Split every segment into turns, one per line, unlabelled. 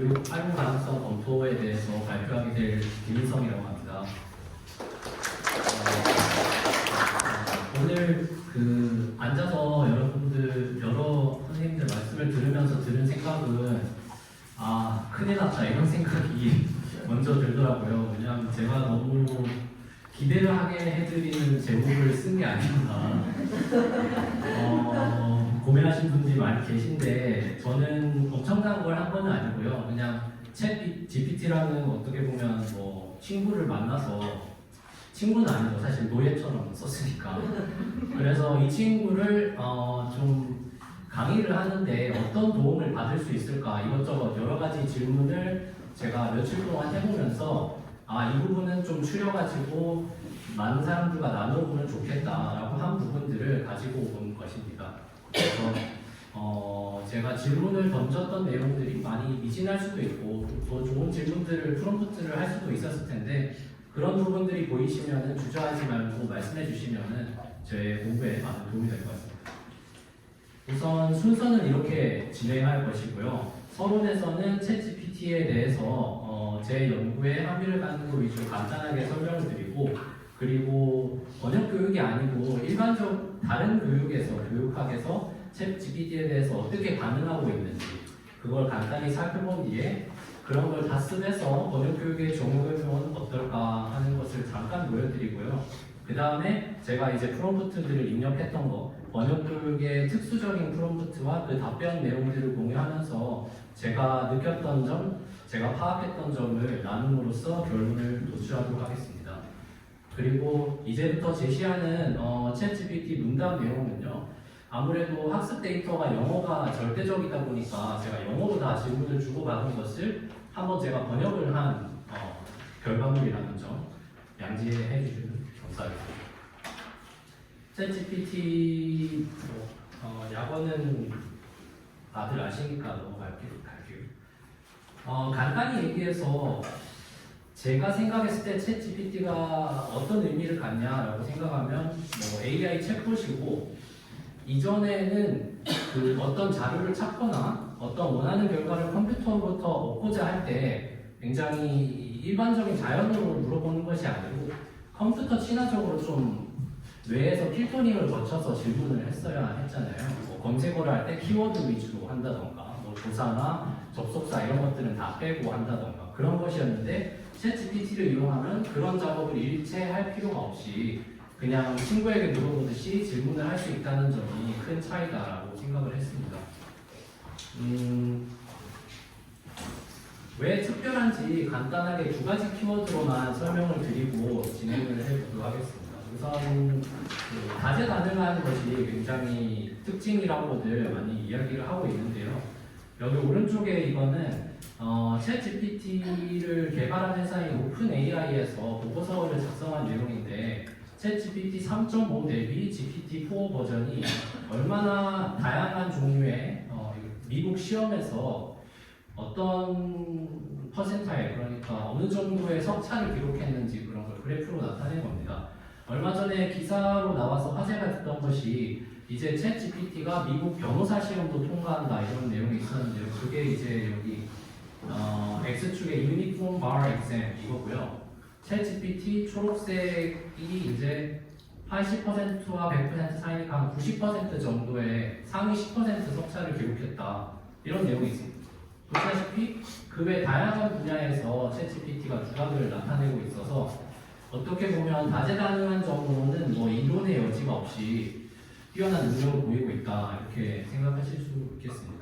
교육 활용 가능성 검토에 대해서 발표하게 될 김인성이라고 합니다. 오늘 앉아서 여러분들 여러 선생님들 말씀을 들으면서 들은 생각은 큰일 났다 이런 생각이 먼저 들더라고요. 왜냐하면 제가 너무 기대를 하게 해드리는 제목을 쓴 게 아닌가 고민하신 분들이 많이 계신데 저는 엄청난 걸 한 건 아니고요. 그냥 챗 GPT라는 어떻게 보면 뭐 친구를 만나서 친구는 아니고 사실 노예처럼 썼으니까 그래서 이 친구를 좀 강의를 하는데 어떤 도움을 받을 수 있을까 이것저것 여러 가지 질문을 제가 며칠 동안 해보면서 이 부분은 좀 추려가지고 많은 사람들과 나눠보면 좋겠다라고 한 부분들을 가지고 온 것입니다. 그래서 제가 질문을 던졌던 내용들이 많이 미진할 수도 있고 더 좋은 질문들을 프롬프트를 할 수도 있었을 텐데 그런 부분들이 보이시면은 주저하지 말고 말씀해 주시면은 제 공부에 많은 도움이 될 것 같습니다. 우선 순서는 이렇게 진행할 것이고요. 서론에서는 챗GPT에 대해서 제 연구에 함의를 갖는 것 위주로 간단하게 설명을 드리고 그리고 번역 교육이 아니고 일반적 다른 교육학에서 챗GPT에 대해서 어떻게 반응하고 있는지 그걸 간단히 살펴본 뒤에 그런 걸 다 습해서 번역 교육에 적용해보면 어떨까 하는 것을 잠깐 보여드리고요. 그 다음에 제가 이제 프롬프트들을 입력했던 거 번역 교육의 특수적인 프롬프트와 그 답변 내용들을 공유하면서 제가 느꼈던 점, 제가 파악했던 점을 나눔으로써 결론을 도출하도록 하겠습니다. 그리고 이제부터 제시하는 챗GPT 문답 내용은요. 아무래도 학습 데이터가 영어가 절대적이다 보니까 제가 영어로 다 질문을 주고받은 것을 한번 제가 번역을 한 결과물이라는 점 양지해 주시면 감사하겠습니다. 챗GPT 약어는 다들 아시니까 넘어갈게요. 간단히 얘기해서 제가 생각했을 때 챗GPT가 어떤 의미를 갖냐라고 생각하면 뭐 AI 챗봇이고 이전에는 어떤 자료를 찾거나 어떤 원하는 결과를 컴퓨터로부터 얻고자 할 때 굉장히 일반적인 자연어로 물어보는 것이 아니고 컴퓨터 친화적으로 좀 뇌에서 필터링을 거쳐서 질문을 했어야 했잖아요. 뭐 검색어를 할 때 키워드 위주로 한다던가 뭐 조사나 접속사 이런 것들은 다 빼고 한다던가 그런 것이었는데 챗GPT를 이용하면 그런 작업을 일체 할 필요가 없이 그냥 친구에게 물어보듯이 질문을 할 수 있다는 점이 큰 차이다라고 생각을 했습니다. 왜 특별한지 간단하게 두 가지 키워드로만 설명을 드리고 진행을 해보도록 하겠습니다. 우선 다재다능한 것이 굉장히 특징이라고들 많이 이야기를 하고 있는데요. 여기 오른쪽에 이거는 챗GPT를 개발한 회사인 오픈AI에서 보고서를 작성한 내용인데 챗GPT 3.5 대비 GPT-4 버전이 얼마나 다양한 종류의 미국 시험에서 어떤 퍼센타일 그러니까 어느 정도의 석차를 기록했는지 그런 걸 그래프로 나타낸 겁니다. 얼마 전에 기사로 나와서 화제가 됐던 것이 이제 챗GPT가 미국 변호사 시험도 통과한다 이런 내용이 있었는데요. 그게 이제 여기 X축의 Uniform Bar Exam 이거고요. 챗GPT 초록색이 이제 80%와 100% 사이니까 한 90% 정도의 상위 10% 석차를 기록했다 이런 내용이 있습니다. 보시다시피 그 외 다양한 분야에서 챗GPT가 두각을 나타내고 있어서 어떻게 보면 다재다능한 점으로는 뭐 이론의 여지가 없이 뛰어난 능력을 보이고 있다 이렇게 생각하실 수 있겠습니다.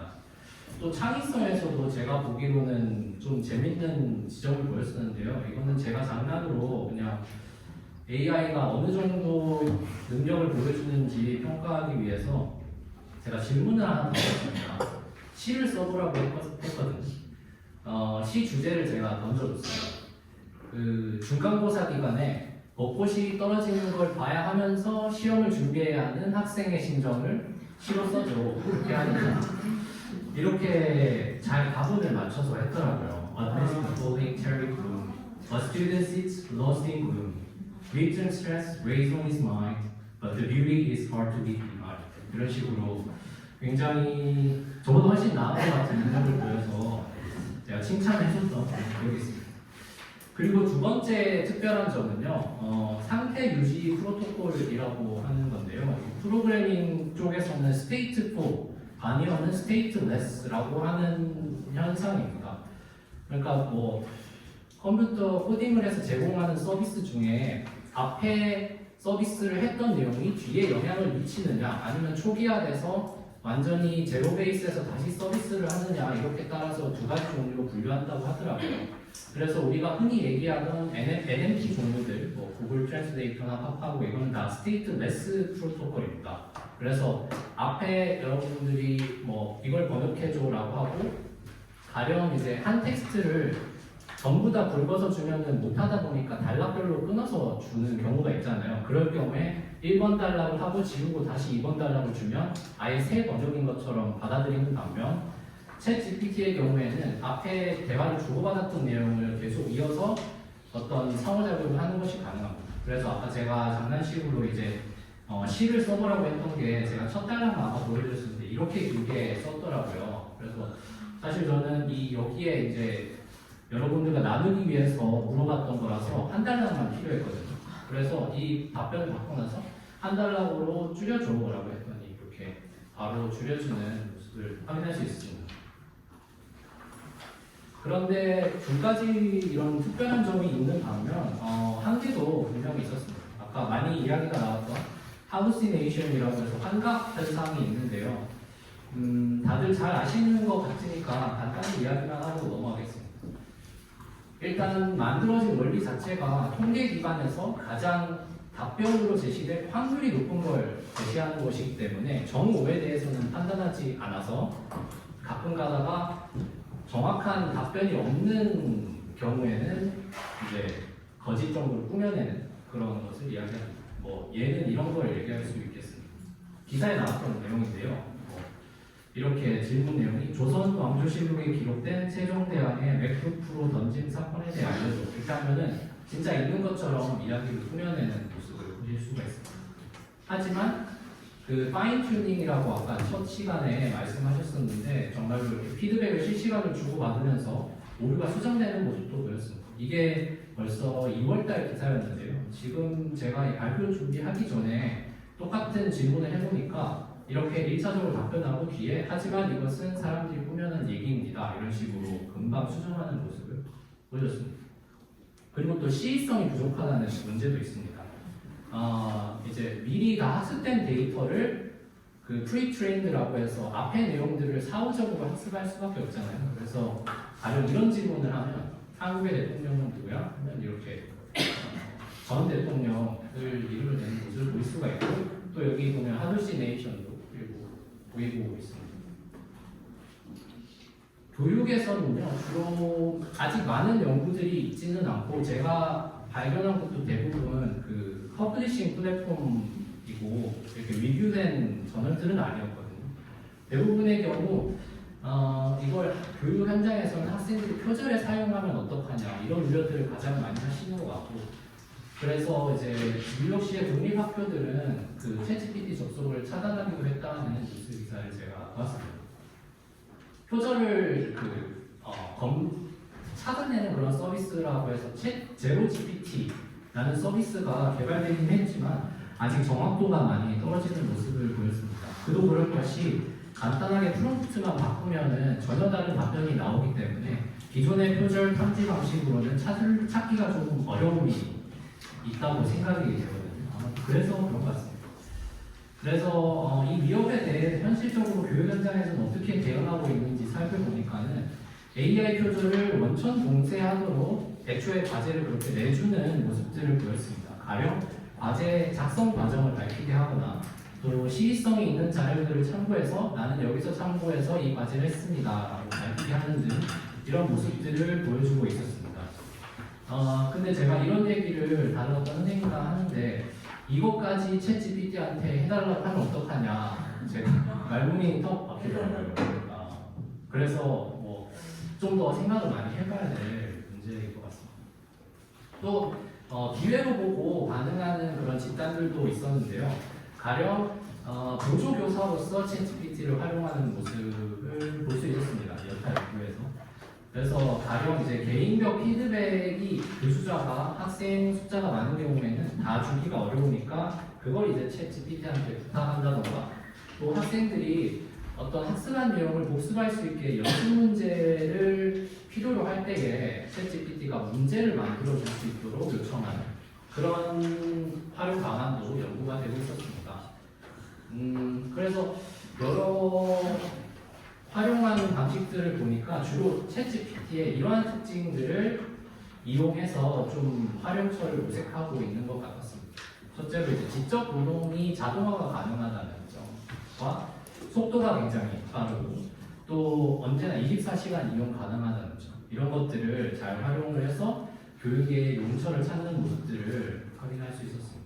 또 창의성에서도 제가 보기로는 좀 재밌는 지점을 보였었는데요. 이거는 제가 장난으로 그냥 AI가 어느 정도 능력을 보여주는지 평가하기 위해서 제가 질문을 하나 던졌습니다. 시를 써보라고 했거든요. 시 주제를 제가 던져줬어요. 중간고사 기간에 벚꽃이 떨어지는 걸 봐야 하면서 시험을 준비해야 하는 학생의 심정을 시로 써줘. 그렇게 하니까 이렇게 잘 가분을 맞춰서 했더라고요. A peasant holding cherry bloom, a student sits lost in gloom. Grief and stress weighs on his mind, but the beauty is hard to be denied. 이런 식으로 굉장히 저보다 훨씬 나은 것 같은 능력을 보여서 제가 칭찬해줬던 기억이 있습니다. 그리고 두 번째 특별한 점은요, 상태 유지 프로토콜이라고 하는 건데요. 프로그래밍 쪽에서는 스테이트포, 아니면은 스테이트레스라고 하는 현상입니다. 그러니까 뭐 컴퓨터 코딩을 해서 제공하는 서비스 중에 앞에 서비스를 했던 내용이 뒤에 영향을 미치느냐, 아니면 초기화돼서 완전히 제로 베이스에서 다시 서비스를 하느냐, 이렇게 따라서 두 가지 종류로 분류한다고 하더라고요. 그래서 우리가 흔히 얘기하는 NMP 종류들, 뭐 구글 트랜스레이터나 팝하고 이거는 다 스테이트레스 프로토콜입니다. 그래서 앞에 여러분들이 뭐 이걸 번역해줘라고 하고 가령 이제 한 텍스트를 전부 다 굵어서 주면은 못하다 보니까 단락별로 끊어서 주는 경우가 있잖아요. 그럴 경우에 1번 단락을 하고 지우고 다시 2번 단락을 주면 아예 새 번역인 것처럼 받아들이는 반면 챗 GPT의 경우에는 앞에 대화를 주고받았던 내용을 계속 이어서 어떤 상호작용을 하는 것이 가능합니다. 그래서 아까 제가 장난식으로 이제 시를 써보라고 했던 게 제가 첫 단락만 아까 보여드렸는데 이렇게 길게 썼더라고요. 그래서 사실 저는 여기에 이제 여러분들과 나누기 위해서 물어봤던 거라서 한 단락만 필요했거든요. 그래서 이 답변을 받고 나서 한 단락으로 줄여줘라고 했더니 이렇게 바로 줄여주는 모습을 확인할 수 있습니다. 그런데 두 가지 이런 특별한 점이 있는 반면 한계도 분명히 있었습니다. 아까 많이 이야기가 나왔던 하루시네이션이라고 해서 환각 현상이 있는데요. 다들 잘 아시는 것 같으니까 간단히 이야기만 하고 넘어가겠습니다. 일단 만들어진 원리 자체가 통계 기반에서 가장 답변으로 제시될 확률이 높은 걸 제시하는 것이기 때문에 정오에 대해서는 판단하지 않아서 가끔 가다가 정확한 답변이 없는 경우에는 이제 거짓 정보를 꾸며내는 그런 것을 이야기합니다. 뭐 얘는 이런 걸 얘기할 수 있겠습니다. 기사에 나왔던 내용인데요. 이렇게 질문 내용이 조선 왕조실록에 기록된 세종대왕의 맥북프로 던진 사건에 대해 알려줘. 이렇게 하면은 진짜 있는 것처럼 이야기를 꾸며내는 모습을 보실 수가 있습니다. 하지만 그 파인 튜닝이라고 아까 첫 시간에 말씀하셨었는데 정말로 이렇게 피드백을 실시간으로 주고받으면서 오류가 수정되는 모습도 보였습니다. 이게 벌써 2월달 기사였는데요. 지금 제가 발표 준비하기 전에 똑같은 질문을 해보니까 이렇게 1차적으로 답변하고 뒤에 하지만 이것은 사람들이 꾸며낸 얘기입니다. 이런 식으로 금방 수정하는 모습을 보여줬습니다. 그리고 또 시의성이 부족하다는 문제도 있습니다. 이제 미리 다 학습된 데이터를 그 프리트레인드라고 해서 앞의 내용들을 사후적으로 학습할 수밖에 없잖아요. 그래서 가령 이런 질문을 하면 한국의 대통령은 누구야? 하면 이렇게 전 대통령을 이름을 대는 모습을 볼 수가 있고 또 여기 보면 하루시네이션도 보이고 있습니다. 교육에서는요, 주로 아직 많은 연구들이 있지는 않고 제가 발견한 것도 대부분 그 퍼블리싱 플랫폼이고 이렇게 리뷰된 저널들은 아니었거든요. 대부분의 경우 이걸 교육 현장에서는 학생들이 표절에 사용하면 어떡하냐 이런 우려들을 가장 많이 하시는 것 같고 그래서 이제 뉴욕시의 독립학교들은 그 챗GPT 접속을 차단하기도 했다는 뉴스 기사를 제가 봤습니다. 표절을 찾아내는 그런 서비스라고 해서 제로 GPT라는 서비스가 개발되긴 했지만 아직 정확도가 많이 떨어지는 모습을 보였습니다. 그도 그럴 것이 간단하게 프롬프트만 바꾸면은 전혀 다른 답변이 나오기 때문에 기존의 표절 탐지 방식으로는 찾기가 조금 어려움이 있다고 생각이 되거든요. 그래서 그런 것 같습니다. 그래서 이 위협에 대해 현실적으로 교육 현장에서는 어떻게 대응하고 있는지 살펴보니까는 AI 표절을 원천 봉쇄하도록 애초에 과제를 그렇게 내주는 모습들을 보였습니다. 가령 과제 작성 과정을 밝히게 하거나 또 시의성이 있는 자료들을 참고해서 나는 여기서 참고해서 이 과제를 했습니다 라고 밝히게 하는 등 이런 모습들을 보여주고 있었습니다. 근데 제가 이런 얘기를 다른 어떤 선생님과 하는데 이것까지 챗 GPT한테 해달라고 하면 어떡하냐 제가 말문이 턱 막히더라고요. 그래서 뭐 좀 더 생각을 많이 해봐야 될 문제일 것 같습니다. 또 기회로 보고 반응하는 그런 집단들도 있었는데요. 가령 보조교사로서 챗GPT를 활용하는 모습을 볼 수 있었습니다. 여타 연구에서. 그래서 가령 이제 개인별 피드백이 교수자가 학생 숫자가 많은 경우에는 다 주기가 어려우니까 그걸 이제 챗 GPT한테 부탁한다던가 또 학생들이 어떤 학습한 내용을 복습할 수 있게 연습 문제를 필요로 할 때에 챗 GPT가 문제를 만들어 줄 수 있도록 요청하는 그런 활용 방안도 연구가 되고 있었습니다. 그래서 여러 활용하는 방식들을 보니까 주로 챗GPT의 이러한 특징들을 이용해서 좀 활용처를 모색하고 있는 것 같았습니다. 첫째로 이제 지적 노동이 자동화가 가능하다는 점과 속도가 굉장히 빠르고 또 언제나 24시간 이용 가능하다는 점 이런 것들을 잘 활용을 해서 교육의 용처를 찾는 모습들을 확인할 수 있었습니다.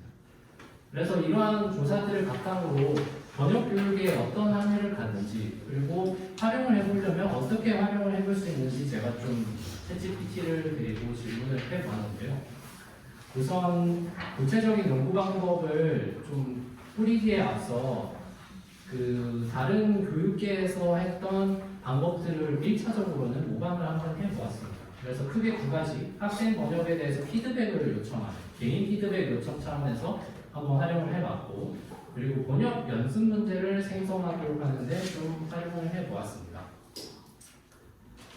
그래서 이러한 조사들을 바탕으로 번역 교육에 어떤 한계를 갖는지 그리고 활용을 해보려면 어떻게 활용을 해볼 수 있는지 제가 좀 챗GPT를 데리고 질문을 해보았는데요. 우선 구체적인 연구 방법을 좀 뿌리기에 앞서 그 다른 교육계에서 했던 방법들을 1차적으로는 모방을 한번 해보았습니다. 그래서 크게 두 가지 학생 번역에 대해서 피드백을 요청하는 개인 피드백 요청 차원에서 한번 활용을 해봤고 그리고 번역 연습 문제를 생성하도록 하는데 좀 활용을 해보았습니다.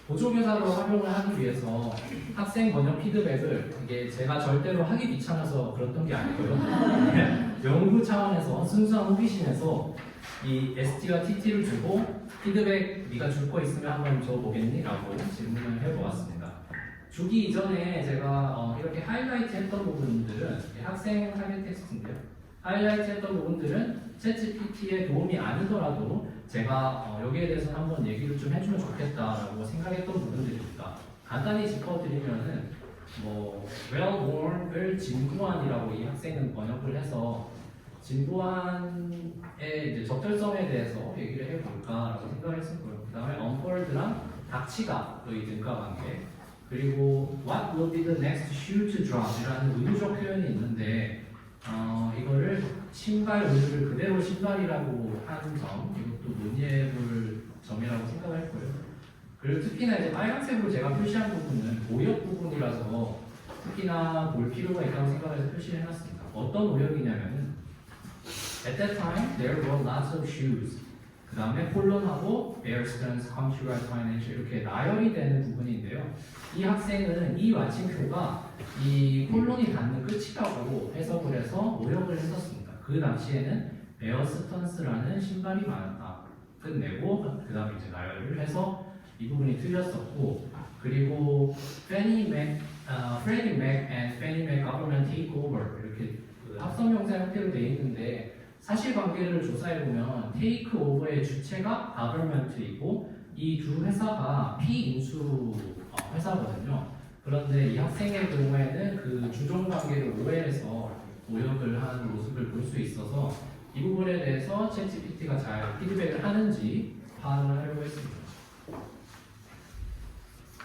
보조교사로 활용을 하기 위해서 학생 번역 피드백을 이게 제가 절대로 하기 귀찮아서 그랬던 게 아니고요. 연구 차원에서 순수한 호기심에서 이 ST와 TT를 주고 피드백 네가 줄 거 있으면 한번 줘보겠니? 라고 질문을 해보았습니다. 주기 이전에 제가 이렇게 하이라이트 했던 부분들은 학생 타겟 텍스트인데요. 하이라이트 했던 부분들은 챗GPT의 도움이 아니더라도 제가 여기에 대해서 한번 얘기를 좀 해주면 좋겠다라고 생각했던 부분들입니다. 간단히 짚어드리면은 well-born을 진부한이라고 이 학생은 번역을 해서 진부한의 이제 적절성에 대해서 얘기를 해볼까라고 생각을 했었고요. 그 다음에 unfold랑 닥치가의 등가관계 그리고 what will be the next shoe to drop 이라는 의도적 표현이 있는데 이거를 신발 의도를 그대로 신발이라고 하는 점 이것도 논의해볼 점이라고 생각할 거예요. 그리고 특히나 이제 빨간색으로 제가 표시한 부분은 오역 부분이라서 특히나 볼 필요가 있다고 생각해서 표시를 해놨습니다. 어떤 오역이냐면은 At that time, there were lots of shoes. 그 다음에 콜론하고 Bear Stearns Computerized Financial 이렇게 나열이 되는 부분인데요. 이 학생은 이 마침표가 이 콜론이 닿는 끝이라고 해석을 해서 오역을 했었습니다. 그 당시에는 베어 스턴스라는 신발이 많았다. 끝내고 그 다음에 이제 나열을 해서 이 부분이 틀렸었고 그리고 Freddie Mac and Fannie Mae Government Takeover 이렇게 그 합성명사 형태로 되어 있는데 사실관계를 조사해보면 테이크오버의 주체가 government이고 이 두 회사가 피인수 회사거든요. 그런데 이 학생의 경우에는 그 주종관계를 오해해서 오역을 한 모습을 볼 수 있어서 이 부분에 대해서 챗GPT가 잘 피드백을 하는지 파악을 하려고 했습니다.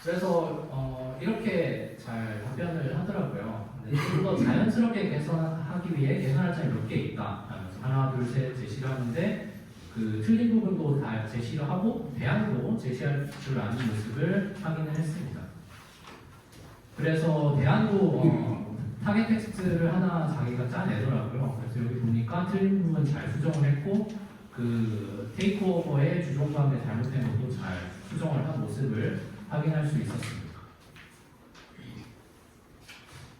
그래서 이렇게 잘 답변을 하더라고요. 좀 더 자연스럽게 개선하기 위해 개선할 점이 몇 개 있다. 하나, 둘, 셋 제시를 하는데 그 틀린 부분도 다 제시를 하고 대안도 제시할 줄 아는 모습을 확인을 했습니다. 그래서 대안도 타겟 텍스트를 하나 자기가 짜내더라고요. 그래서 여기 보니까 틀린 부분 잘 수정을 했고 그 테이크오버의 주종관계 잘못된 것도 잘 수정을 한 모습을 확인할 수 있었습니다.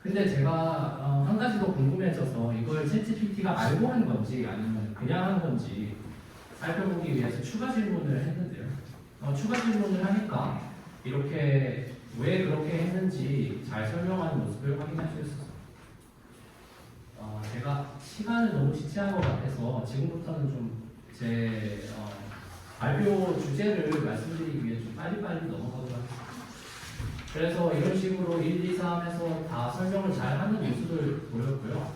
근데 제가 한 가지 더 궁금해져서 이걸 챗GPT가 알고 한 건지 아니면 그냥 한 건지 살펴보기 위해서 추가 질문을 했는데요. 추가 질문을 하니까 이렇게 왜 그렇게 했는지 잘 설명하는 모습을 확인할 수 있었어요. 제가 시간을 너무 지체한 것 같아서 지금부터는 좀 제 발표 주제를 말씀드리기 위해 좀 빨리빨리 넘어가도록 하겠습니다. 그래서 이런 식으로 1, 2, 3에서 다 설명을 잘 하는 모습을 보였고요.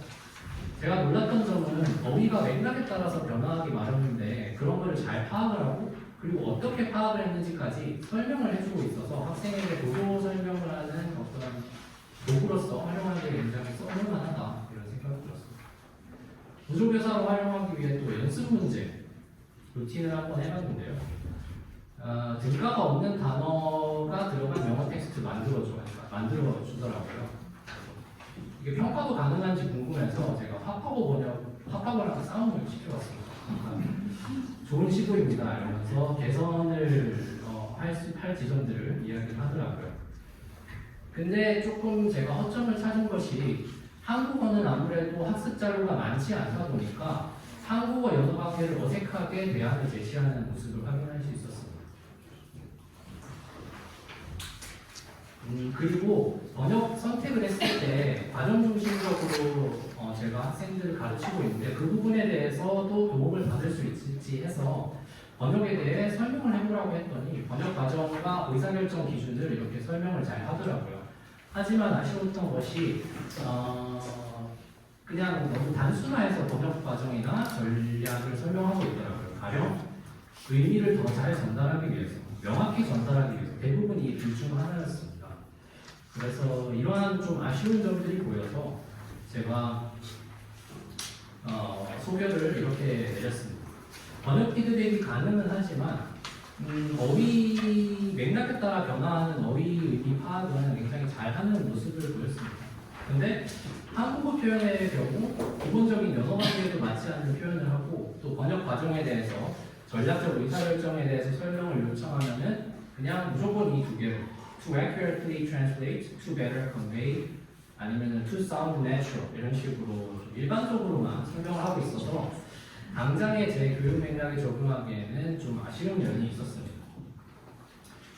제가 놀랐던 점은 어휘가 맥락에 따라서 변화하기 마련인데 그런 거를 잘 파악을 하고 그리고 어떻게 파악을 했는지까지 설명을 해주고 있어서 학생에게 도구 설명을 하는 어떤 도구로서 활용하는 게 굉장히 써볼만하다 이런 생각이 들었습니다. 보조교사로 활용하기 위해 또 연습 문제 루틴을 한번 해봤는데요. 등가가 없는 단어가 들어간 영어 텍스트 만들어 주더라고요. 이게 평가도 가능한지 궁금해서 제가 합하고랑 싸움을 시켜봤습니다. 좋은 시도입니다. 이러면서 개선을 할 지점들을 이야기를 하더라고요. 근데 조금 제가 허점을 찾은 것이 한국어는 아무래도 학습 자료가 많지 않다 보니까 한국어 연어 관계를 어색하게 대안을 제시하는 모습을 확인할 수 있었습니다. 그리고 번역 선택을 했을 때 과정 중심적으로 제가 학생들을 가르치고 있는데 그 부분에 대해서도 도움을 받을 수 있을지 해서 번역에 대해 설명을 해보라고 했더니 번역 과정과 의사결정 기준을 이렇게 설명을 잘 하더라고요. 하지만 아쉬웠던 것이 그냥 너무 단순화해서 번역 과정이나 전략을 설명하고 있더라고요. 가령 의미를 더 잘 전달하기 위해서, 명확히 전달하기 위해서 대부분이 둘 중 하나였습니다. 그래서 이러한 좀 아쉬운 점들이 보여서 제가 소견을 이렇게 내렸습니다. 번역 피드백이 가능은 하지만 어휘 맥락에 따라 변화하는 어휘 의미 파악은 굉장히 잘하는 모습을 보였습니다. 근데 한국어 표현의 경우 기본적인 연어 관계에도 맞지 않는 표현을 하고 또 번역 과정에 대해서 전략적 의사결정에 대해서 설명을 요청하면은 그냥 무조건 이 두 개로 to accurately translate, to better convey 아니면은 to sound natural 이런 식으로 좀 일반적으로만 설명을 하고 있어서 당장의 제 교육 맥락에 적용하기에는 좀 아쉬운 면이 있었습니다.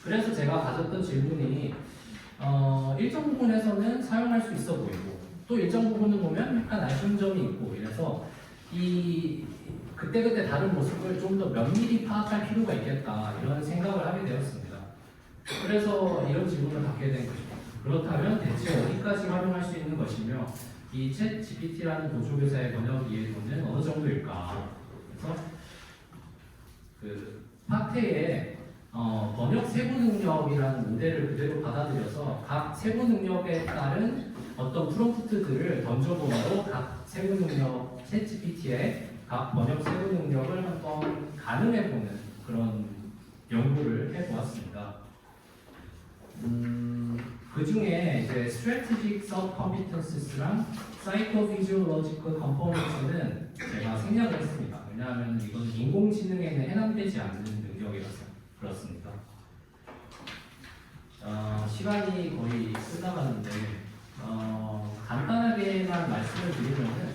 그래서 제가 가졌던 질문이 일정 부분에서는 사용할 수 있어 보이고 또 일정 부분을 보면 약간 아쉬운 점이 있고 이래서 이 그때그때 다른 모습을 좀 더 면밀히 파악할 필요가 있겠다 이런 생각을 하게 되었습니다. 그래서 이런 질문을 받게 된 것입니다. 그렇다면 대체 어디까지 활용할 수 있는 것이며 이 챗 GPT라는 보조교사의 번역 이해도는 어느 정도일까? 그래서 그 파트의 번역 세부 능력이라는 모델을 그대로 받아들여서 각 세부 능력에 따른 어떤 프롬프트들을 던져보므로 각 세부 능력 챗 GPT의 각 번역 세부 능력을 한번 가늠해보는 그런 연구를 해보았습니다. 그 중에 이제 Strategic Sub-Competences랑 Psychophysiological Components는 제가 생략을 했습니다. 왜냐하면 이건 인공지능에는 해당되지 않는 능력이라서 그렇습니다. 시간이 거의 끝나가는데 간단하게만 말씀을 드리면은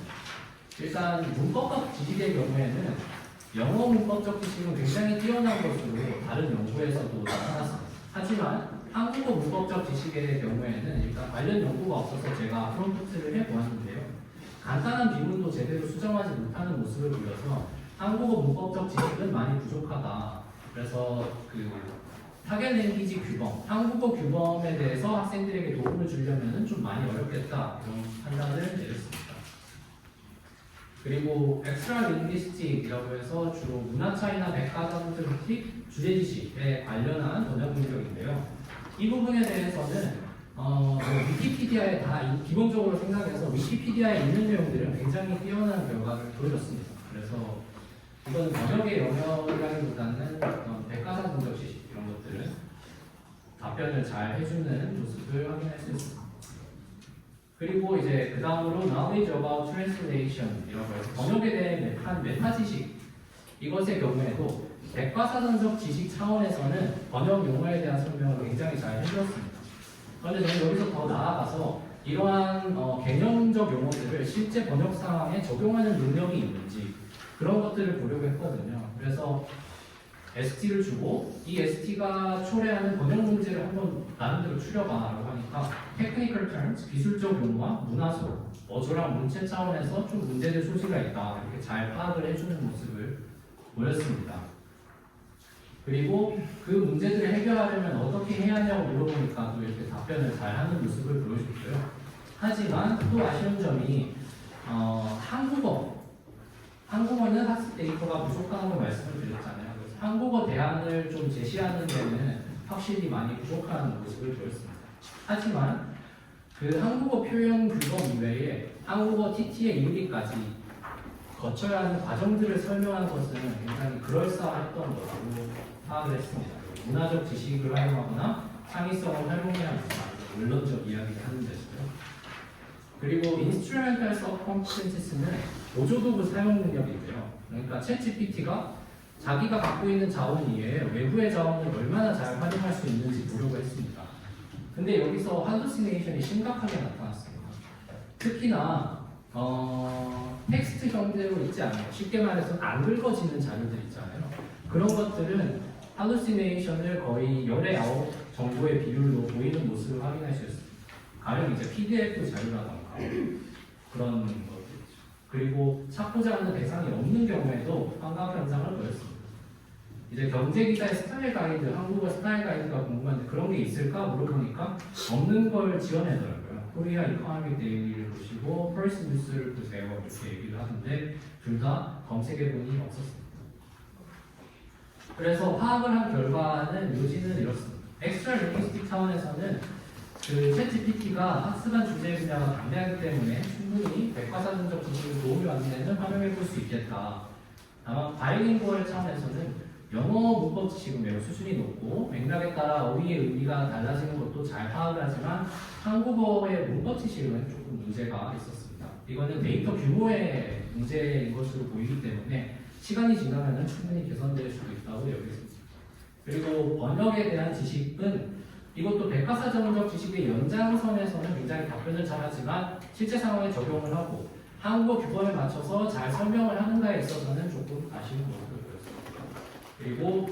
일단 문법적 지식의 경우에는 영어 문법적 지식은 굉장히 뛰어난 것으로 다른 연구에서도 나타났습니다. 하지만 한국어 문법적 지식의 경우에는 일단 관련 연구가 없어서 제가 프롬프트를 해보았는데요. 간단한 비문도 제대로 수정하지 못하는 모습을 보여서 한국어 문법적 지식은 많이 부족하다. 그래서 그 타겟 랭귀지 규범, 한국어 규범에 대해서 학생들에게 도움을 주려면 좀 많이 어렵겠다. 이런 판단을 내렸습니다. 그리고 엑스트라 링귀스틱이라고 해서 주로 문화 차이나 백과사전식 주제 지식에 관련한 번역 능력인데요. 이 부분에 대해서는 위키피디아에 다 기본적으로 생각해서 위키피디아에 있는 내용들은 굉장히 뛰어난 결과를 보여줬습니다. 그래서 이건 번역의 영역이라기보다는 어떤 백과사전적 지식 이런 것들은 답변을 잘 해주는 모습을 확인할 수 있습니다. 그리고 이제 그 다음으로 knowledge about translation이라고 해서 번역에 대한 메타 지식 이것의 경우에도 백과사전적 지식 차원에서는 번역 용어에 대한 설명을 굉장히 잘 해주었습니다. 그런데 저는 여기서 더 나아가서 이러한 개념적 용어들을 실제 번역 상황에 적용하는 능력이 있는지 그런 것들을 보려고 했거든요. 그래서 ST를 주고 이 ST가 초래하는 번역 문제를 한번 나름대로 추려봐라고 하니까 technical terms, 기술적 용어와 문화소, 어조랑 문체 차원에서 좀 문제될 소지가 있다 이렇게 잘 파악을 해주는 모습을 보였습니다. 그리고 그 문제들을 해결하려면 어떻게 해야 하냐고 물어보니까 또 이렇게 답변을 잘 하는 모습을 보여줬고요. 하지만 또 아쉬운 점이 한국어는 학습 데이터가 부족하다고 말씀을 드렸잖아요. 그래서 한국어 대안을 좀 제시하는 데는 확실히 많이 부족한 모습을 보였습니다. 하지만 그 한국어 표현 규범 이외에 한국어 TT에 이르기까지 거쳐야 하는 과정들을 설명하는 것은 굉장히 그럴싸했던 것으로 파악을 했습니다. 문화적 지식을 활용하거나 창의성을 활용해야 한다. 원론적 이야기를 하는 데서요. 그리고 instrumental subcompetence는 보조도구 사용 능력인데요. 그러니까 챗GPT가 자기가 갖고 있는 자원 이외에 외부의 자원을 얼마나 잘 활용할 수 있는지 보려고 했습니다. 근데 여기서 hallucination이 심각하게 나타났습니다. 특히나 텍스트 형태로 있지 않아요. 쉽게 말해서 안 긁어지는 자료들 있잖아요. 그런 것들은 hallucination을 거의 열의 9 정도의 비율로 보이는 모습을 확인할 수 있습니다. 가령 이제 PDF 자료라던가 그런 것들. 그리고 찾고자 하는 대상이 없는 경우에도 환각 현상을 보였습니다. 이제 경제기사의 스타일 가이드, 한국어 스타일 가이드가 궁금한데 그런 게 있을까 물어보니까 없는 걸 지원해더라고요. 코리아 이코노믹 데일리를 보시고 펄스 뉴스를 보세요 이렇게 얘기를 하는데 둘 다 검색해보니 없었습니다. 그래서 파악을 한 결과는 요지는 이렇습니다. 엑스트라 링귀스틱 차원에서는 그 챗GPT가 학습한 주제 분야가 방대하기 때문에 충분히 백과사전적 지식을 도움이 받는 데는 활용해 볼 수 있겠다. 다만 바이링구얼 차원에서는 영어 문법 지식은 매우 수준이 높고 맥락에 따라 어휘의 의미가 달라지는 것도 잘 파악을 하지만 한국어의 문법 지식은 조금 문제가 있었습니다. 이거는 데이터 규모의 문제인 것으로 보이기 때문에 시간이 지나면 충분히 개선될 수도 있다고 여겼습니다. 그리고 번역에 대한 지식은 이것도 백과사전적 지식의 연장선에서는 굉장히 답변을 잘하지만 실제 상황에 적용을 하고 한국어 규범에 맞춰서 잘 설명을 하는가에 있어서는 조금 아쉬운 모습을 보였습니다. 그리고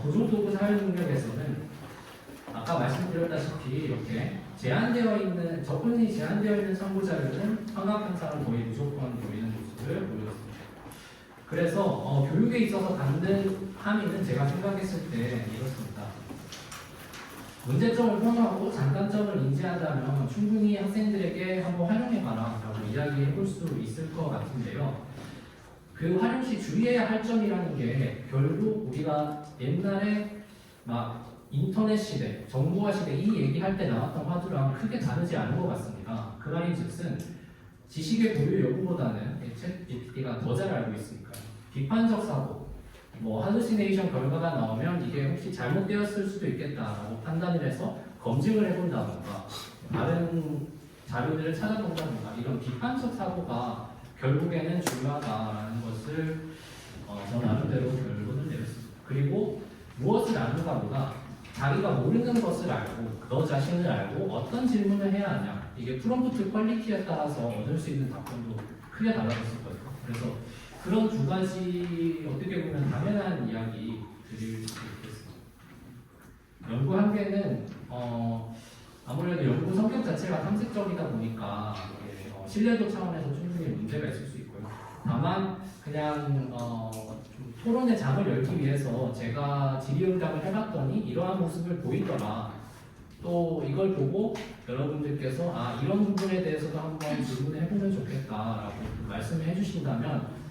보조도구 사용 능력에서는 아까 말씀드렸다시피 이렇게 제한되어 있는 접근이 제한되어 있는 참고 자료는 환각 현상을 거의 무조건 보이는 모습을 보였습니다. 그래서 교육에 있어서 갖는 함의는 제가 생각했을 때 이렇습니다. 문제점을 포함하고 장단점을 인지한다면 충분히 학생들에게 한번 활용해봐라 라고 이야기해 볼 수 있을 것 같은데요. 그 활용 시 주의해야 할 점이라는 게 결국 우리가 옛날에 막 인터넷 시대, 정보화 시대 이 얘기할 때 나왔던 화두랑 크게 다르지 않은 것 같습니다. 그 말인즉슨 지식의 보유 여부보다는 챗GPT가 더 잘 알고 있으니까요. 비판적 사고, 할루시네이션 결과가 나오면 이게 혹시 잘못되었을 수도 있겠다라고 판단을 해서 검증을 해본다던가 다른 자료들을 찾아본다던가 이런 비판적 사고가 결국에는 중요하다라는 것을 저 나름대로 결론을 내렸습니다. 그리고 무엇을 아는가보다 자기가 모르는 것을 알고 너 자신을 알고 어떤 질문을 해야 하냐 이게 프롬프트 퀄리티에 따라서 얻을 수 있는 답변도 크게 달라졌을 거예요. 그래서 그런 두 가지 어떻게 보면 당연한 이야기 드릴 수 있겠습니다. 연구 한계는 아무래도 연구 성격 자체가 탐색적이다 보니까 신뢰도 차원에서 충분히 문제가 있을 수 있고요. 다만 그냥 좀 토론의 장을 열기 위해서 제가 질의응답을 해봤더니 이러한 모습을 보이더라. 또 이걸 보고 여러분들께서 이런 부분에 대해서도 한번 질문해보면 좋겠다라고 말씀을 해주신다면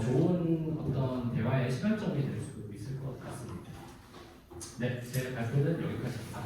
좋은 어떤 대화의 시발점이 될 수 있을 것 같습니다. 네, 제 발표는 여기까지입니다.